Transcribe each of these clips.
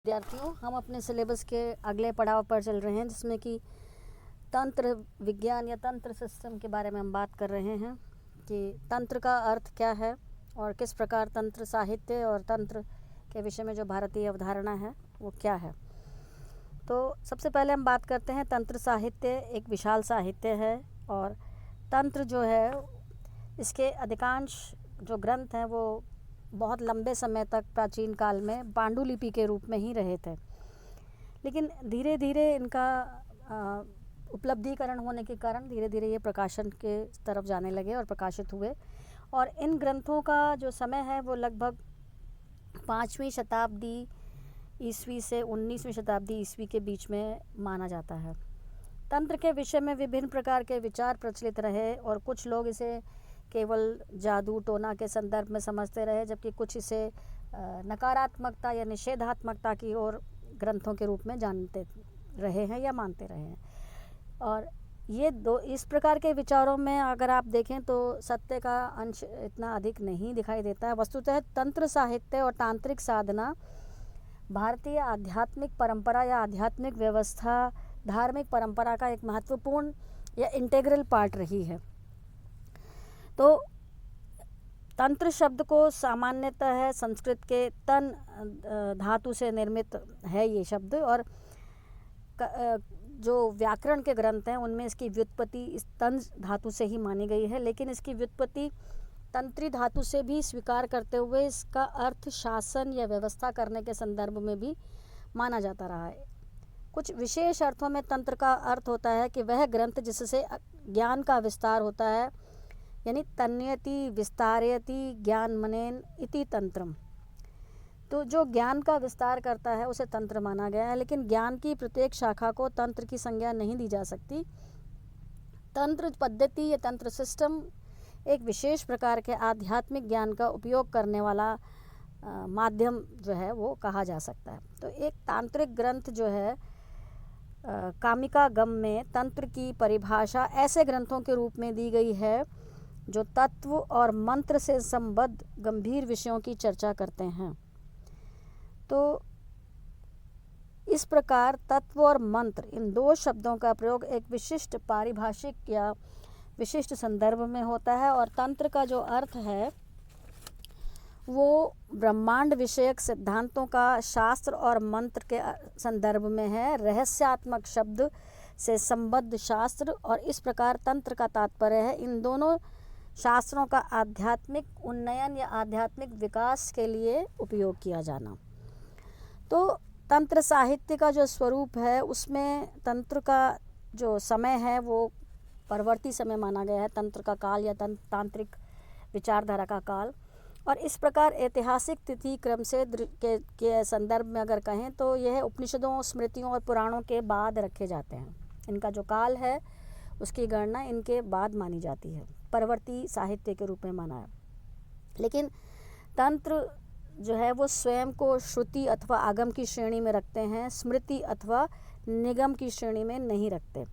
विद्यार्थियों, हम अपने सिलेबस के अगले पड़ाव पर चल रहे हैं जिसमें कि तंत्र विज्ञान या तंत्र सिस्टम के बारे में हम बात कर रहे हैं कि तंत्र का अर्थ क्या है और किस प्रकार तंत्र साहित्य और तंत्र के विषय में जो भारतीय अवधारणा है वो क्या है। तो सबसे पहले हम बात करते हैं तंत्र साहित्य एक विशाल साहित्य है और तंत्र जो है इसके अधिकांश जो ग्रंथ हैं वो बहुत लंबे समय तक प्राचीन काल में पांडुलिपि के रूप में ही रहे थे, लेकिन धीरे धीरे इनका उपलब्धिकरण होने के कारण धीरे धीरे ये प्रकाशन के तरफ जाने लगे और प्रकाशित हुए। और इन ग्रंथों का जो समय है वो लगभग 5वीं शताब्दी ईस्वी से 19वीं शताब्दी ईस्वी के बीच में माना जाता है। तंत्र के विषय में विभिन्न प्रकार के विचार प्रचलित रहे और कुछ लोग इसे केवल जादू टोना के संदर्भ में समझते रहे, जबकि कुछ इसे नकारात्मकता या निषेधात्मकता की ओर ग्रंथों के रूप में जानते रहे हैं या मानते रहे हैं। और ये दो इस प्रकार के विचारों में अगर आप देखें तो सत्य का अंश इतना अधिक नहीं दिखाई देता है। वस्तुतः तंत्र साहित्य और तांत्रिक साधना भारतीय आध्यात्मिक परंपरा या आध्यात्मिक व्यवस्था धार्मिक परंपरा का एक महत्वपूर्ण या इंटेग्रल पार्ट रही है। तो तंत्र शब्द को सामान्यतः संस्कृत के तन धातु से निर्मित है ये शब्द, और जो व्याकरण के ग्रंथ हैं उनमें इसकी व्युत्पत्ति इस तन धातु से ही मानी गई है, लेकिन इसकी व्युत्पत्ति तंत्री धातु से भी स्वीकार करते हुए इसका अर्थ शासन या व्यवस्था करने के संदर्भ में भी माना जाता रहा है। कुछ विशेष अर्थों में तंत्र का अर्थ होता है कि वह ग्रंथ जिससे ज्ञान का विस्तार होता है, यानी तन्यति विस्तारयति ज्ञान मनेन इति तंत्रम। तो जो ज्ञान का विस्तार करता है उसे तंत्र माना गया है, लेकिन ज्ञान की प्रत्येक शाखा को तंत्र की संज्ञा नहीं दी जा सकती। तंत्र पद्धति या तंत्र सिस्टम एक विशेष प्रकार के आध्यात्मिक ज्ञान का उपयोग करने वाला माध्यम जो है वो कहा जा सकता है। तो एक तांत्रिक ग्रंथ जो है कामिका गम में तंत्र की परिभाषा ऐसे ग्रंथों के रूप में दी गई है जो तत्व और मंत्र से संबद्ध गंभीर विषयों की चर्चा करते हैं। तो इस प्रकार तत्व और मंत्र इन दो शब्दों का प्रयोग एक विशिष्ट पारिभाषिक या विशिष्ट संदर्भ में होता है, और तंत्र का जो अर्थ है वो ब्रह्मांड विषयक सिद्धांतों का शास्त्र और मंत्र के संदर्भ में है, रहस्यात्मक शब्द से संबद्ध शास्त्र, और इस प्रकार तंत्र का तात्पर्य है इन दोनों शास्त्रों का आध्यात्मिक उन्नयन या आध्यात्मिक विकास के लिए उपयोग किया जाना। तो तंत्र साहित्य का जो स्वरूप है उसमें तंत्र का जो समय है वो परवर्ती समय माना गया है, तंत्र का काल या तांत्रिक विचारधारा का काल। और इस प्रकार ऐतिहासिक तिथि क्रम से के संदर्भ में अगर कहें तो यह उपनिषदों स्मृतियों और पुराणों के बाद रखे जाते हैं। इनका जो काल है उसकी गणना इनके बाद मानी जाती है, परवर्ती साहित्य के रूप में माना है। लेकिन तंत्र जो है वो स्वयं को श्रुति अथवा आगम की श्रेणी में रखते हैं, स्मृति अथवा निगम की श्रेणी में नहीं रखते।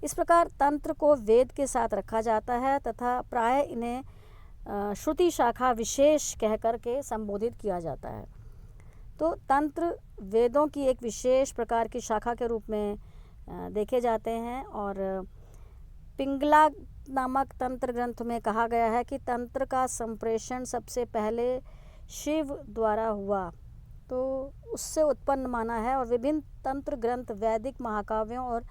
इस प्रकार तंत्र को वेद के साथ रखा जाता है तथा प्राय इन्हें श्रुति शाखा विशेष कह कर के संबोधित किया जाता है। तो तंत्र वेदों की एक विशेष प्रकार की शाखा के रूप में देखे जाते हैं, और पिंगला नामक तंत्र ग्रंथ में कहा गया है कि तंत्र का संप्रेषण सबसे पहले शिव द्वारा हुआ, तो उससे उत्पन्न माना है। और विभिन्न तंत्र ग्रंथ वैदिक महाकाव्यों और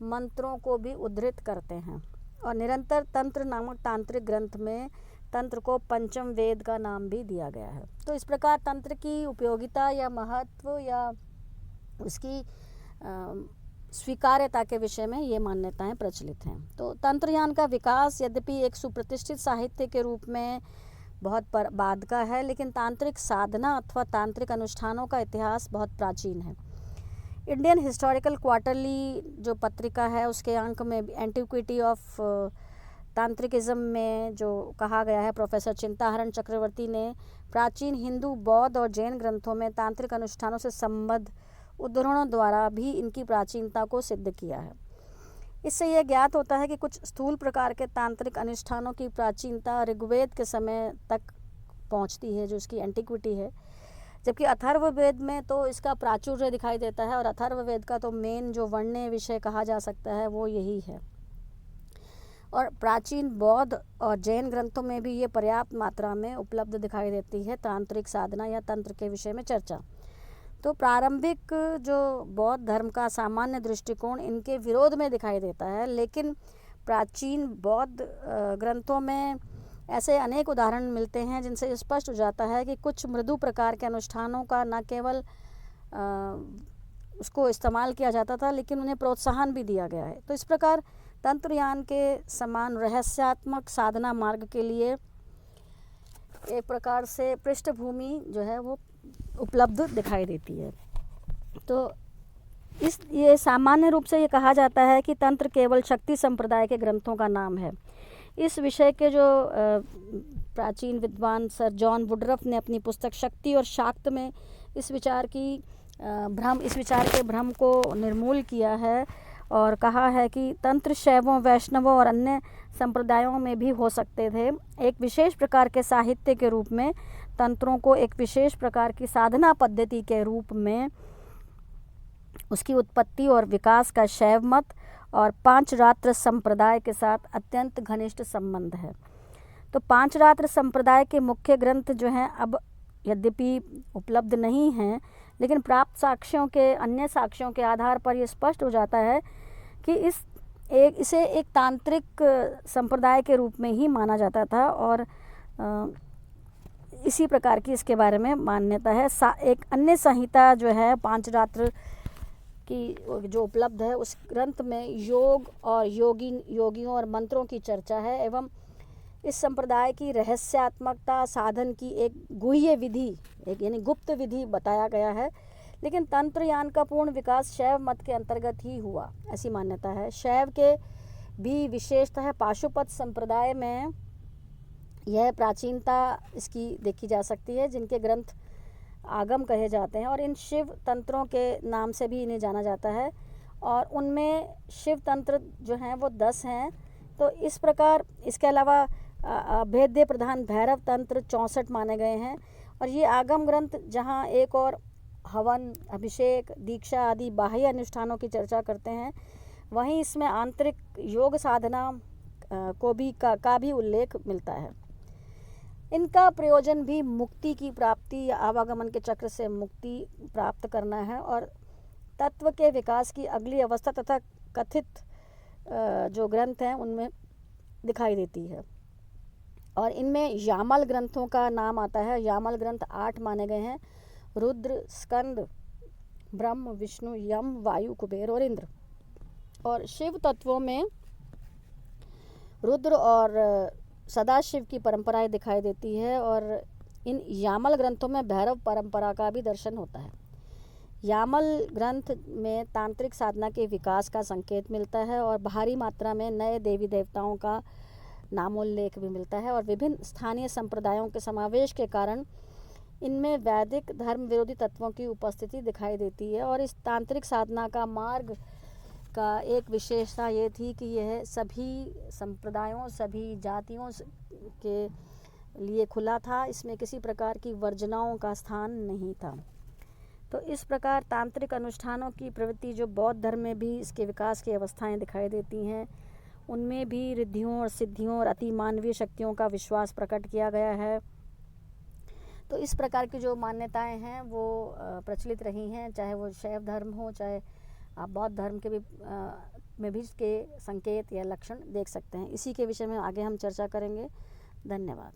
मंत्रों को भी उद्धृत करते हैं, और निरंतर तंत्र नामक तांत्रिक ग्रंथ में तंत्र को पंचम वेद का नाम भी दिया गया है। तो इस प्रकार तंत्र की उपयोगिता या महत्व या उसकी स्वीकार्यता के विषय में ये मान्यताएं प्रचलित हैं। तो तंत्रयान का विकास यद्यपि एक सुप्रतिष्ठित साहित्य के रूप में बहुत बाद का है, लेकिन तांत्रिक साधना अथवा तांत्रिक अनुष्ठानों का इतिहास बहुत प्राचीन है। इंडियन हिस्टोरिकल क्वार्टरली जो पत्रिका है उसके अंक में एंटिक्विटी ऑफ तांत्रिकिज्म में जो कहा गया है, प्रोफेसर चिंताहरण चक्रवर्ती ने प्राचीन हिंदू बौद्ध और जैन ग्रंथों में तांत्रिक अनुष्ठानों से संबद्ध उद्धरणों द्वारा भी इनकी प्राचीनता को सिद्ध किया है। इससे यह ज्ञात होता है कि कुछ स्थूल प्रकार के तांत्रिक अनुष्ठानों की प्राचीनता ऋग्वेद के समय तक पहुंचती है, जो इसकी एंटिक्विटी है, जबकि अथर्ववेद में तो इसका प्राचुर्य दिखाई देता है, और अथर्ववेद का तो मेन जो वर्ण्य विषय कहा जा सकता है वो यही है। और प्राचीन बौद्ध और जैन ग्रंथों में भी ये पर्याप्त मात्रा में उपलब्ध दिखाई देती है तांत्रिक साधना या तंत्र के विषय में चर्चा। तो प्रारंभिक जो बौद्ध धर्म का सामान्य दृष्टिकोण इनके विरोध में दिखाई देता है, लेकिन प्राचीन बौद्ध ग्रंथों में ऐसे अनेक उदाहरण मिलते हैं जिनसे स्पष्ट हो जाता है कि कुछ मृदु प्रकार के अनुष्ठानों का न केवल उसको इस्तेमाल किया जाता था, लेकिन उन्हें प्रोत्साहन भी दिया गया है। तो इस प्रकार तंत्रयान के समान रहस्यात्मक साधना मार्ग के लिए एक प्रकार से पृष्ठभूमि जो है वो उपलब्ध दिखाई देती है। तो ये सामान्य रूप से ये कहा जाता है कि तंत्र केवल शक्ति संप्रदाय के ग्रंथों का नाम है। इस विषय के जो प्राचीन विद्वान सर जॉन वुडरफ ने अपनी पुस्तक शक्ति और शाक्त में इस विचार के भ्रम को निर्मूल किया है और कहा है कि तंत्र शैवों, वैष्णवों और अन्य संप्रदायों में भी हो सकते थे। एक विशेष प्रकार के साहित्य के रूप में तंत्रों को एक विशेष प्रकार की साधना पद्धति के रूप में उसकी उत्पत्ति और विकास का शैव मत और पांचरात्र संप्रदाय के साथ अत्यंत घनिष्ठ संबंध है। तो पांचरात्र संप्रदाय के मुख्य ग्रंथ जो हैं अब यद्यपि उपलब्ध नहीं हैं, लेकिन प्राप्त साक्ष्यों के अन्य साक्ष्यों के आधार पर यह स्पष्ट हो जाता है कि इसे एक तांत्रिक संप्रदाय के रूप में ही माना जाता था, और इसी प्रकार की इसके बारे में मान्यता है। एक अन्य संहिता जो है पांचरात्र की जो उपलब्ध है, उस ग्रंथ में योग और योगियों और मंत्रों की चर्चा है एवं इस संप्रदाय की रहस्यात्मकता साधन की एक गुह्य विधि, एक यानी गुप्त विधि बताया गया है। लेकिन तंत्रयान का पूर्ण विकास शैव मत के अंतर्गत ही हुआ, ऐसी मान्यता है। शैव के भी विशेषता है पाशुपत संप्रदाय में यह प्राचीनता इसकी देखी जा सकती है, जिनके ग्रंथ आगम कहे जाते हैं और इन शिव तंत्रों के नाम से भी इन्हें जाना जाता है, और उनमें शिव तंत्र जो हैं वो 10 हैं। तो इस प्रकार इसके अलावा भेद्य प्रधान भैरव तंत्र 64 माने गए हैं, और ये आगम ग्रंथ जहाँ एक और हवन, अभिषेक, दीक्षा आदि बाह्य अनुष्ठानों की चर्चा करते हैं, वहीं इसमें आंतरिक योग साधना का भी उल्लेख मिलता है। इनका प्रयोजन भी मुक्ति की प्राप्ति या आवागमन के चक्र से मुक्ति प्राप्त करना है और तत्व के विकास की अगली अवस्था तथा कथित जो ग्रंथ हैं उनमें दिखाई देती है। और इनमें यामल ग्रंथों का नाम आता है। यामल ग्रंथ 8 माने गए हैं: रुद्र, स्कंद, ब्रह्म, विष्णु, यम, वायु, कुबेर और इंद्र। और शिव तत्वों में रुद्र और सदाशिव की परंपराएं दिखाई देती है, और इन यामल ग्रंथों में भैरव परंपरा का भी दर्शन होता है। यामल ग्रंथ में तांत्रिक साधना के विकास का संकेत मिलता है और भारी मात्रा में नए देवी देवताओं का नामोल्लेख भी मिलता है, और विभिन्न स्थानीय संप्रदायों के समावेश के कारण इनमें वैदिक धर्म विरोधी तत्वों की उपस्थिति दिखाई देती है। और इस तांत्रिक साधना का मार्ग का एक विशेषता ये थी कि यह सभी संप्रदायों, सभी जातियों के लिए खुला था। इसमें किसी प्रकार की वर्जनाओं का स्थान नहीं था। तो इस प्रकार तांत्रिक अनुष्ठानों की प्रवृत्ति जो बौद्ध धर्म में भी इसके विकास की अवस्थाएं दिखाई देती हैं, उनमें भी रिद्धियों और सिद्धियों और अतिमानवीय शक्तियों का विश्वास प्रकट किया गया है। तो इस प्रकार की जो मान्यताएं हैं वो प्रचलित रही हैं, चाहे वो शैव धर्म हो, चाहे आप बौद्ध धर्म के भी में भी इसके संकेत या लक्षण देख सकते हैं। इसी के विषय में आगे हम चर्चा करेंगे। धन्यवाद।